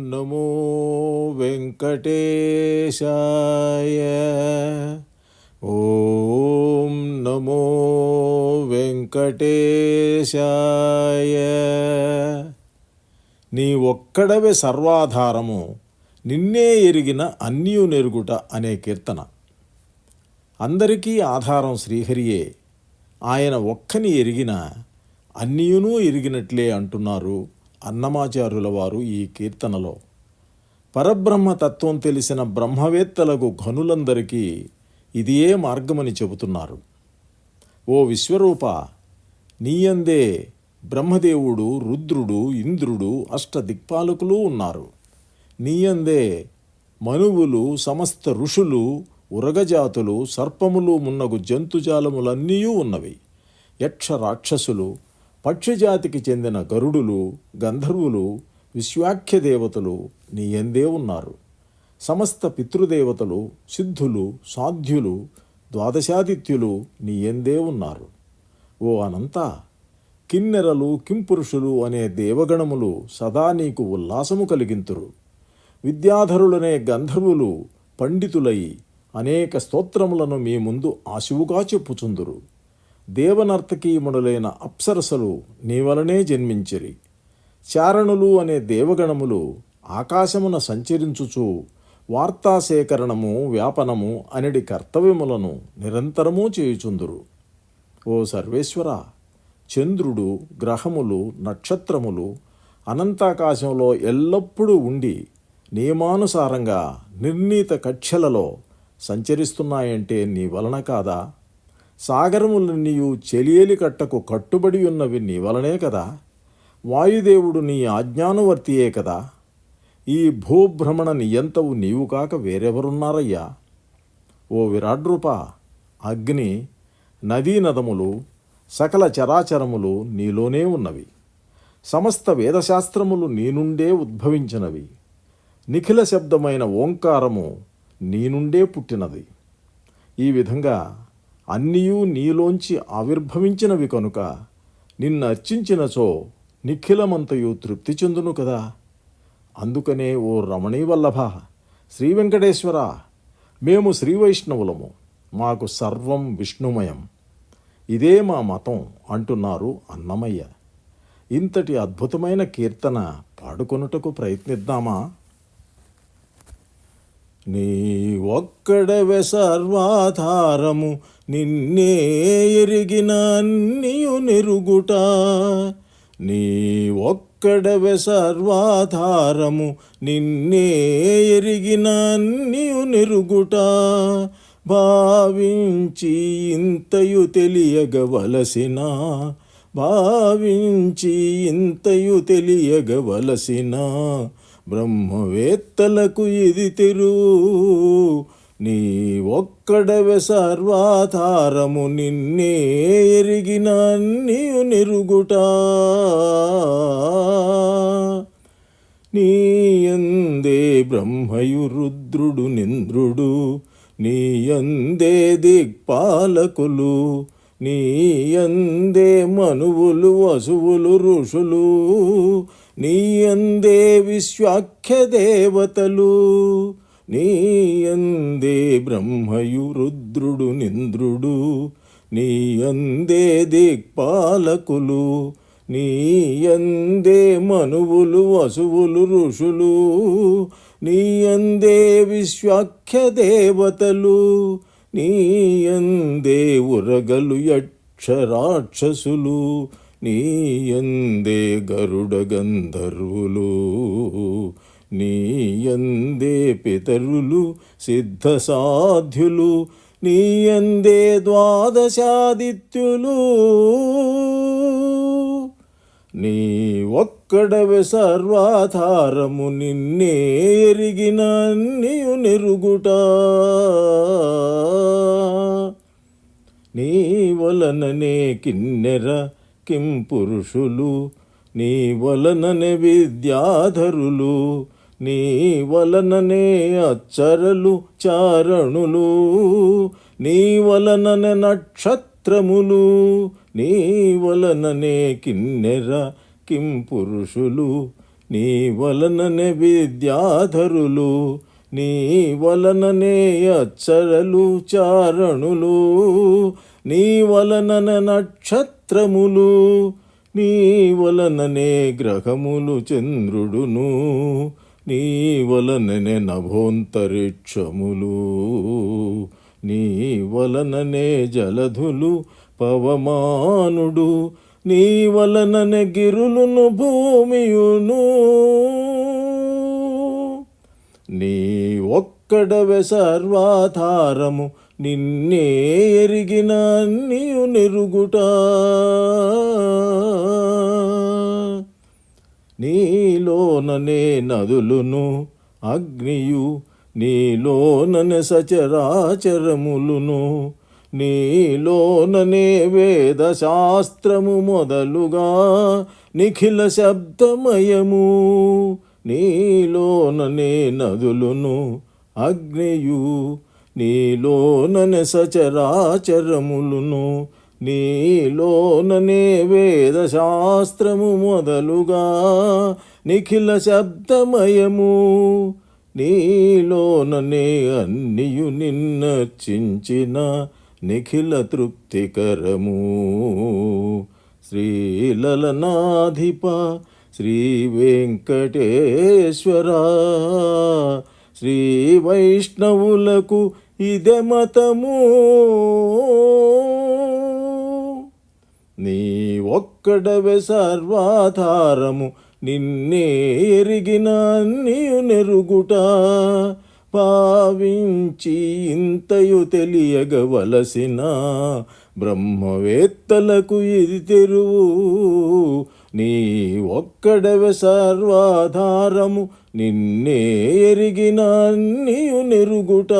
నమో వెంకటేశాయ. ఓం నమో వెంకటేశాయ. నీ ఒక్కడవే సర్వాధారము, నిన్నే ఎరిగిన అన్యు నెరుగుట అనే కీర్తన. అందరికీ ఆధారం శ్రీహరియే. ఆయన ఒక్కని ఎరిగిన అన్యునూ ఎరిగినట్లే అంటున్నారు అన్నమాచార్యుల వారు ఈ కీర్తనలో. పరబ్రహ్మతత్వం తెలిసిన బ్రహ్మవేత్తలకు ఘనులందరికీ ఇదియే మార్గమని చెబుతున్నారు. ఓ విశ్వరూప, నీయందే బ్రహ్మదేవుడు, రుద్రుడు, ఇంద్రుడు, అష్టదిక్పాలకులు ఉన్నారు. నీయందే మనువులు, సమస్త ఋషులు, ఉరగజాతులు, సర్పములు మున్నగు జంతుజాలములన్నీ ఉన్నవి. యక్ష రాక్షసులు, పక్షిజాతికి చెందిన గరుడులు, గంధర్వులు, విశ్వాఖ్య దేవతలు నీయందే ఉన్నారు. సమస్త పితృదేవతలు, సిద్ధులు, సాధ్యులు, ద్వాదశాదిత్యులు నీయందే ఉన్నారు. ఓ అనంత, కిన్నెరలు, కింపురుషులు అనే దేవగణములు సదా నీకు ఉల్లాసము కలిగింతురు. విద్యాధరులనే గంధర్వులు పండితులై అనేక స్తోత్రములను మీ ముందు ఆశువుగా చెప్పుచుందురు. దేవనర్తకీముడులైన అప్సరసలు నీ వలనే జన్మించిరి. చారణులు అనే దేవగణములు ఆకాశమున సంచరించుచు వార్తాసేకరణము, వ్యాపనము అనడి కర్తవ్యములను నిరంతరము చేయుచుందురు. ఓ సర్వేశ్వర, చంద్రుడు, గ్రహములు, నక్షత్రములు అనంతాకాశంలో ఎల్లప్పుడూ ఉండి నియమానుసారంగా నిర్ణీత కక్ష్యలలో సంచరిస్తున్నాయంటే నీ వలన కాదా? సాగరములన్నీయు చెలియలి కట్టకు కట్టుబడి ఉన్నవి నీ వలనే కదా? వాయుదేవుడు నీ ఆజ్ఞానువర్తియే కదా? ఈ భూభ్రమణ నియంతవు నీవు కాక వేరెవరున్నారయ్యా? ఓ విరాడ్రూప, అగ్ని, నదీనదములు, సకల చరాచరములు నీలోనే ఉన్నవి. సమస్త వేదశాస్త్రములు నీ నుండే ఉద్భవించినవి. నిఖిల శబ్దమైన ఓంకారము నీ నుండే పుట్టినది. ఈ విధంగా అన్నీయూ నీలోంచి ఆవిర్భవించినవి కనుక నిన్ను అర్చించినచో నిఖిలమంతయు తృప్తి చెందును కదా. అందుకనే ఓ రమణీవల్లభ, శ్రీ వెంకటేశ్వర, మేము శ్రీవైష్ణవులము, మాకు సర్వం విష్ణుమయం, ఇదే మా మతం అంటున్నారు అన్నమయ్య. ఇంతటి అద్భుతమైన కీర్తన పాడుకొనుటకు ప్రయత్నిద్దామా? నీ ఒక్కడవే సర్వాధారము, నిన్నే ఎరిగిన అన్నియు నెరుగుట. నీ ఒక్కడవే సర్వాధారము, నిన్నే ఎరిగిన అన్నియు నెరుగుట. భావించి ఇంతయు తెలియగవలసిన, భావించి ఇంతయు తెలియగవలసిన బ్రహ్మవేత్తలకు ఇది తెరువు. నీ ఒక్కడవే సర్వాధారము, నిన్నే ఎరిగిన అన్నియు నెరుగుట. నీయందే బ్రహ్మయు, రుద్రుడు, నింద్రుడు, నీయందే దిక్పాలకులు, నీయందే మనువులు, వసువులు, ఋషులు, నీయందే విశ్వాఖ్య దేవతలు. నీయందే బ్రహ్మయు, రుద్రుడు, నింద్రుడు, నీయందే దిక్పాలకులు, నీయందే మనువులు, వసువులు, ఋషులు, నీయందే విశ్వాఖ్య దేవతలు. నీయందే ఉరగలు, యక్ష రాక్షసులు, నీయందే గరుడ గంధర్వులు, నీయందే పితరులు, సిద్ధ సాధ్యులు, నీయందే ద్వాదశాదిత్యులు. నీ ఒక్కడవే సర్వాధారము, నిన్నే ఎరిగిన అన్నియు నెరుగుట. నీ వలననే కిన్నెర, కింపురుషులు, నీ వలననే విద్యాధరులు, నీ వలననే అచ్చరలు, చారణులు, నీ వలననే నక్షత్రములు, నీ వలననే కిన్నెర, కింపురుషులు, నీ వలననే విద్యాధరులు, నీ వలననే అచ్చరలు చారణులు, నీ వలననే నక్షత్రములు, నీ వలననే గ్రహములు చంద్రుడును, నీ వలననే నభోంతరిక్షములు, నీ వలననే జలధులు పవమానుడు, నీ వలననే గిరులును భూమియును. నీ ఒక్కడవే సర్వాధారము, నిన్నే ఎరిగిన నీవు నెరుగుట. నీలోననే నదులును అగ్నియు, నీలోననే సచరాచరములును, నీలోననే వేదశాస్త్రము మొదలుగా నిఖిల శబ్దమయము. నీలోననే నదులును అగ్నియు, నీలోననే సచరాచరములును, నీలోననే వేదశాస్త్రము మొదలుగా నిఖిల శబ్దమయము. నీలోననే అన్నియు నిన్నర్చించిన నిఖిల తృప్తికరము. శ్రీలలనాధిప శ్రీ వెంకటేశ్వర, శ్రీ వైష్ణవులకు ఇదే మతము. నీ ఒక్కడవే సర్వాధారము, నిన్నే ఎరిగిన నీవు నెరుగుట. భావించి ఇంతయు తెలియగవలసిన బ్రహ్మవేత్తలకు ఇది తెరువు. నీ ఒక్కడవే సర్వాధారము, నిన్నే ఎరిగిన నీవు నెరుగుట.